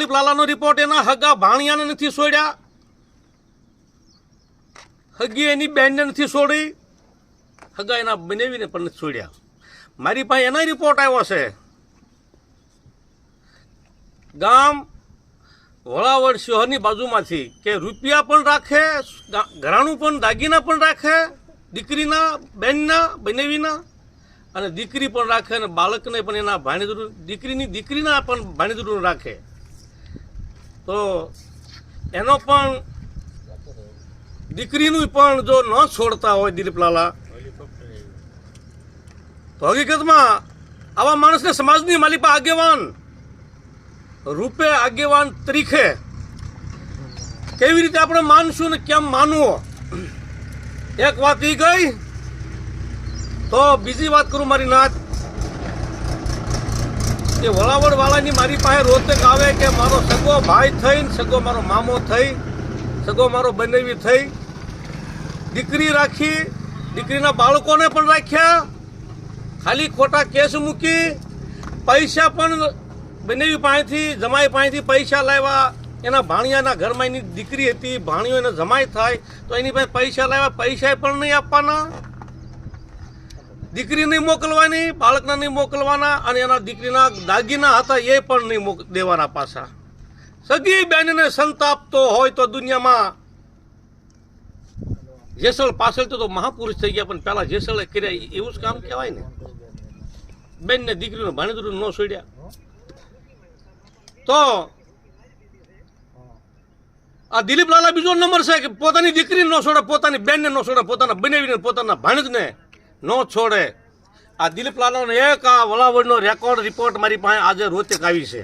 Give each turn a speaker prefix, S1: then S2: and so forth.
S1: Dilip લાલાનો report એના હગા ભાણિયાને નથી છોડ્યા, હગી એની બેનને નથી છોડી, હગા એના બનાવીને પણ નથી છોડ્યા. મારી પાસે એનો રિપોર્ટ આવ્યો છે. ગામ વળાવડ શહેરની બાજુમાંથી કે રૂપિયા પણ રાખે, ઘરાણું પણ, દાગીના પણ રાખે, દીકરીના બેનના બનાવીના, અને દીકરી પણ રાખે, અને બાળકને પણ એના ભાણેજરું, દીકરીના પણ ભાણેજરું રાખે. તો એનો પણ દીકરીનું પણ જો ન છોડતા હોય દિલીપ લાલા, તો હકીકતમાં આવા માણસને સમાજની માલિપા આગેવાન રૂપે, આગેવાન તરીકે કેવી રીતે આપણે માનશું ને કેમ માનવો? એક વાત એ ગઈ, તો બીજી વાત કરું મારી નાત કે વળાવડ વાળાની મારી પાસે રોતક આવે કે મારો સગો ભાઈ થઈ, સગો મારો મામો થઈ, સગો મારો બનેવી થઈ, દીકરી રાખી, દીકરીના બાળકોને પણ રાખ્યા, ખાલી ખોટા કેસ મૂકી, પૈસા પણ બનેવી પાસેથી, જમાઈ પાસેથી પૈસા લાવ્યા. એના ભાણિયાના ઘરમાં એની દીકરી હતી, ભાણિયો એને જમાઈ થાય તો એની પાસે પૈસા લાવ્યા, પૈસા પણ નહીં આપવાના, દીકરી નહીં મોકલવાની, બાળકના નહીં મોકલવાના, અને એના દીકરીના દાગીના હતા એ પણ નહીં દેવાના પાછા. સગી બેનને સંતાપતો હોય તો દુનિયામાં જેસલ પાછળ તો મહાપુરુષ થઈ ગયા, પણ પેલા જેસલે કર્યા એવું જ કામ કહેવાય ને. બેનને દીકરીનું ભાણેજરું ન છોડ્યા તો આ દિલીપ લાલા બીજો નંબર છે કે પોતાની દીકરીને ન છોડે, પોતાની બેનને ન છોડે, પોતાના બનાવીને પોતાના ભાણેજને ન છોડે. આ દિલીપ લાલાનો એક આ વલાવડનો રેકોર્ડ રિપોર્ટ મારી પાસે આજે રોતક આવી છે.